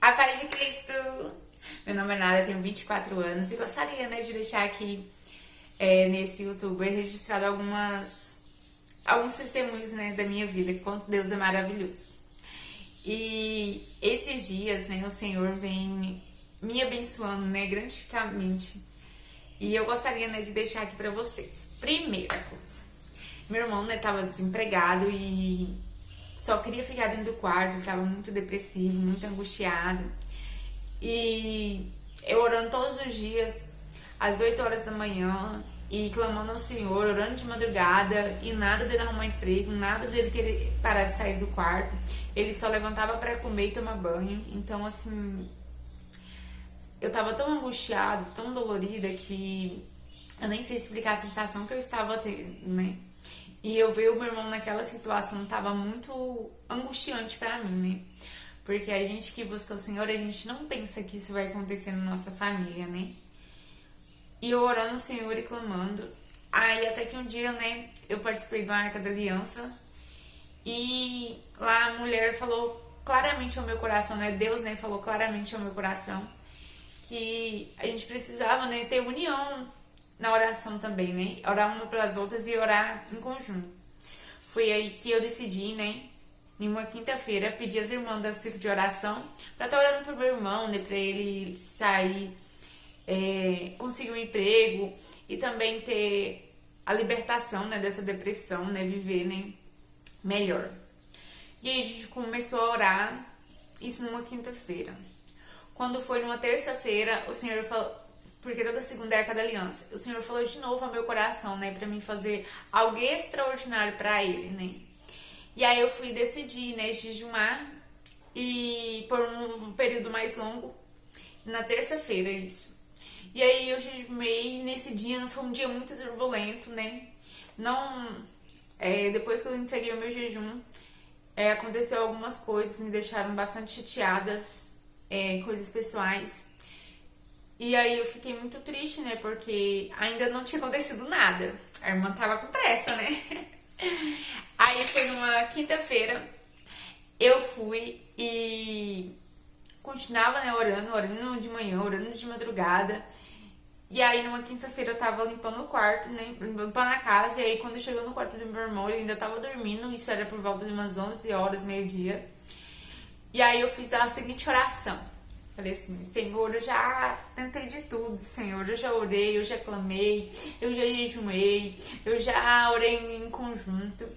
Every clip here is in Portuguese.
A paz de Cristo! Meu nome é Nara, tenho 24 anos e gostaria, de deixar aqui nesse youtuber registrado alguns testemunhos, da minha vida, quanto Deus é maravilhoso. E esses dias, o Senhor vem me abençoando, gratificamente. E eu gostaria, de deixar aqui pra vocês. Primeira coisa, meu irmão, tava desempregado e só queria ficar dentro do quarto, tava muito depressivo, muito angustiado. E eu orando todos os dias, às 8 horas da manhã, e clamando ao Senhor, orando de madrugada, e nada dele arrumar emprego, nada dele querer parar de sair do quarto. Ele só levantava pra comer e tomar banho. Então, assim, eu tava tão angustiada, tão dolorida, que eu nem sei explicar a sensação que eu estava tendo, E eu ver o meu irmão naquela situação tava muito angustiante pra mim, Porque a gente que busca o Senhor, a gente não pensa que isso vai acontecer na nossa família, E eu orando ao Senhor e clamando. Aí até que um dia, eu participei do Arca da Aliança. E lá a mulher falou claramente ao meu coração, Deus, falou claramente ao meu coração que a gente precisava, ter união na oração também, Orar uma pelas outras e orar em conjunto. Foi aí que eu decidi, em uma quinta-feira, pedir às irmãs do ciclo de oração pra estar orando pro meu irmão, pra ele sair, conseguir um emprego e também ter a libertação, dessa depressão, viver, melhor. E aí a gente começou a orar, isso numa quinta-feira. Quando foi numa terça-feira, o Senhor falou, porque toda segunda é a Arca da Aliança, o Senhor falou de novo ao meu coração, pra mim fazer algo extraordinário pra ele, E aí eu fui decidir, jejuar e por um período mais longo, na terça-feira isso. E aí eu jejuei nesse dia, não foi um dia muito turbulento, Não, depois que eu entreguei o meu jejum, aconteceu algumas coisas, me deixaram bastante chateadas, coisas pessoais. E aí eu fiquei muito triste, porque ainda não tinha acontecido nada. A irmã tava com pressa, Aí foi numa quinta-feira, eu fui e continuava, orando de manhã, orando de madrugada. E aí numa quinta-feira eu tava limpando o quarto, limpando a casa. E aí quando chegou no quarto do meu irmão, ele ainda tava dormindo. Isso era por volta de umas 11 horas, meio-dia. E aí eu fiz a seguinte oração. Falei assim, Senhor, eu já tentei de tudo, Senhor, eu já orei, eu já clamei, eu já jejuei, eu já orei em conjunto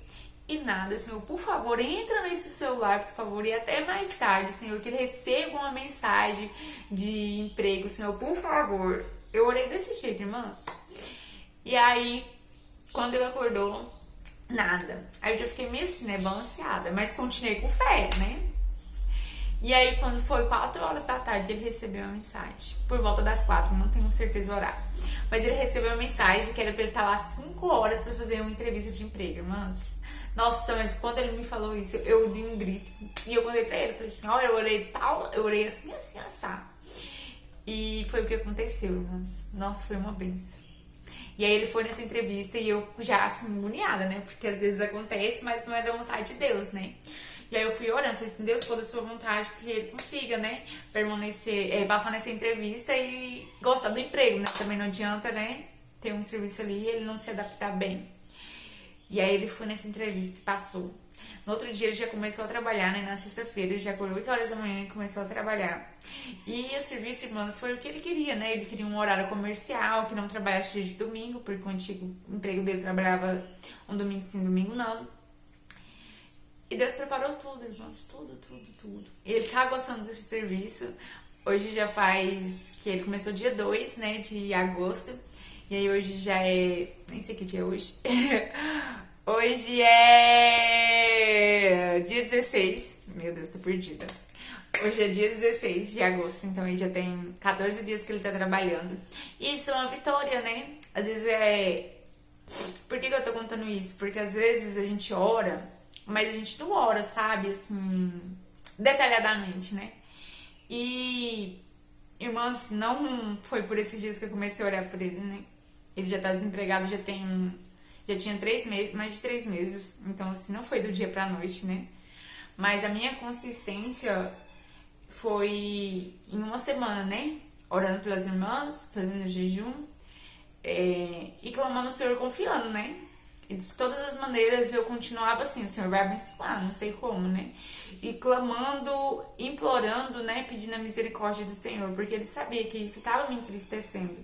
e nada, Senhor, por favor, entra nesse celular, por favor, e até mais tarde, Senhor, que ele receba uma mensagem de emprego, Senhor, por favor. Eu orei desse jeito, irmãs. E aí, quando ele acordou, nada. Aí eu já fiquei meio assim, balanceada, mas continuei com fé, E aí, quando foi 4 horas da tarde, ele recebeu uma mensagem. Por volta das 4, não tenho certeza o horário. Mas ele recebeu uma mensagem que era pra ele estar lá 5 horas pra fazer uma entrevista de emprego, irmãs. Nossa, mas quando ele me falou isso, eu dei um grito. E eu contei pra ele, falei assim, ó, eu orei tal, eu orei assim, assim, assado. E foi o que aconteceu, irmãs. Nossa, foi uma benção. E aí ele foi nessa entrevista e eu já, assim, agoniada, Porque às vezes acontece, mas não é da vontade de Deus, E aí eu fui orando, falei assim, Deus, toda a sua vontade que ele consiga, permanecer, passar nessa entrevista e gostar do emprego, Também não adianta, ter um serviço ali e ele não se adaptar bem. E aí ele foi nessa entrevista e passou. No outro dia ele já começou a trabalhar, Na sexta-feira, ele já acordou 8 horas da manhã e começou a trabalhar. E o serviço, irmãs, foi o que ele queria, Ele queria um horário comercial, que não trabalhasse dia de domingo, porque o antigo emprego dele trabalhava um domingo sim, domingo não. E Deus preparou tudo, irmãos, tudo, tudo, tudo. E ele tá gostando desse serviço. Hoje já faz, que ele começou dia 2, de agosto. E aí hoje já é, nem sei que dia é hoje. Hoje é dia 16. Meu Deus, tô perdida. Hoje é dia 16 de agosto, então ele já tem 14 dias que ele tá trabalhando. E isso é uma vitória, Às vezes Por que eu tô contando isso? Porque às vezes a gente ora, mas a gente não ora, sabe, assim, detalhadamente, E, irmãs, não foi por esses dias que eu comecei a orar por ele, Ele já tá desempregado, já tinha 3 meses, mais de 3 meses, então, assim, não foi do dia pra noite, Mas a minha consistência foi em uma semana, né? Orando pelas irmãs, fazendo jejum, e clamando ao Senhor, confiando, né? E de todas as maneiras eu continuava assim, o Senhor vai abençoar, não sei como, né? E clamando, implorando, né? Pedindo a misericórdia do Senhor, porque ele sabia que isso estava me entristecendo.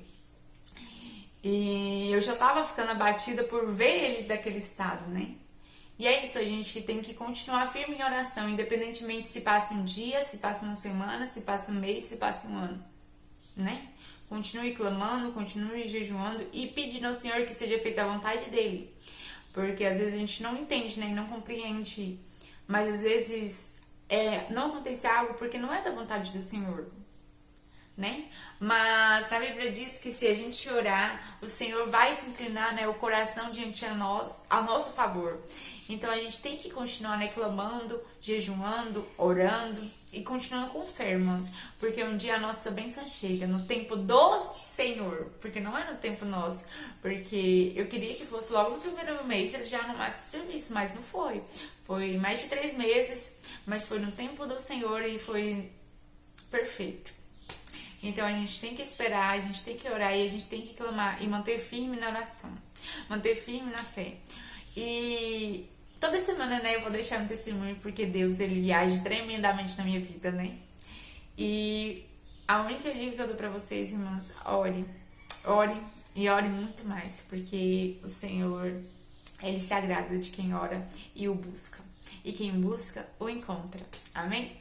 E eu já tava ficando abatida por ver ele daquele estado, né? E é isso, a gente tem que continuar firme em oração, independentemente se passa um dia, se passa uma semana, se passa um mês, se passa um ano, né? Continue clamando, continue jejuando e pedindo ao Senhor que seja feita a vontade dele. Porque às vezes a gente não entende, né? E não compreende. Mas às vezes não acontece algo porque não é da vontade do Senhor, né? Mas na Bíblia diz que se a gente orar, o Senhor vai se inclinar, né, o coração diante a nós, a nosso favor. Então a gente tem que continuar, né, clamando, jejuando, orando e continuando com fé, irmãos, porque um dia a nossa bênção chega no tempo do Senhor, porque não é no tempo nosso, porque eu queria que fosse logo no primeiro mês ele já arrumasse o serviço, mas não foi. Foi mais de 3 meses, mas foi no tempo do Senhor e foi perfeito. Então a gente tem que esperar, a gente tem que orar e a gente tem que clamar e manter firme na oração, manter firme na fé. E toda semana, né, eu vou deixar um testemunho porque Deus, ele age tremendamente na minha vida, né? E a única dica que eu dou pra vocês, irmãs, ore, ore e ore muito mais, porque o Senhor, ele se agrada de quem ora e o busca. E quem busca, o encontra. Amém?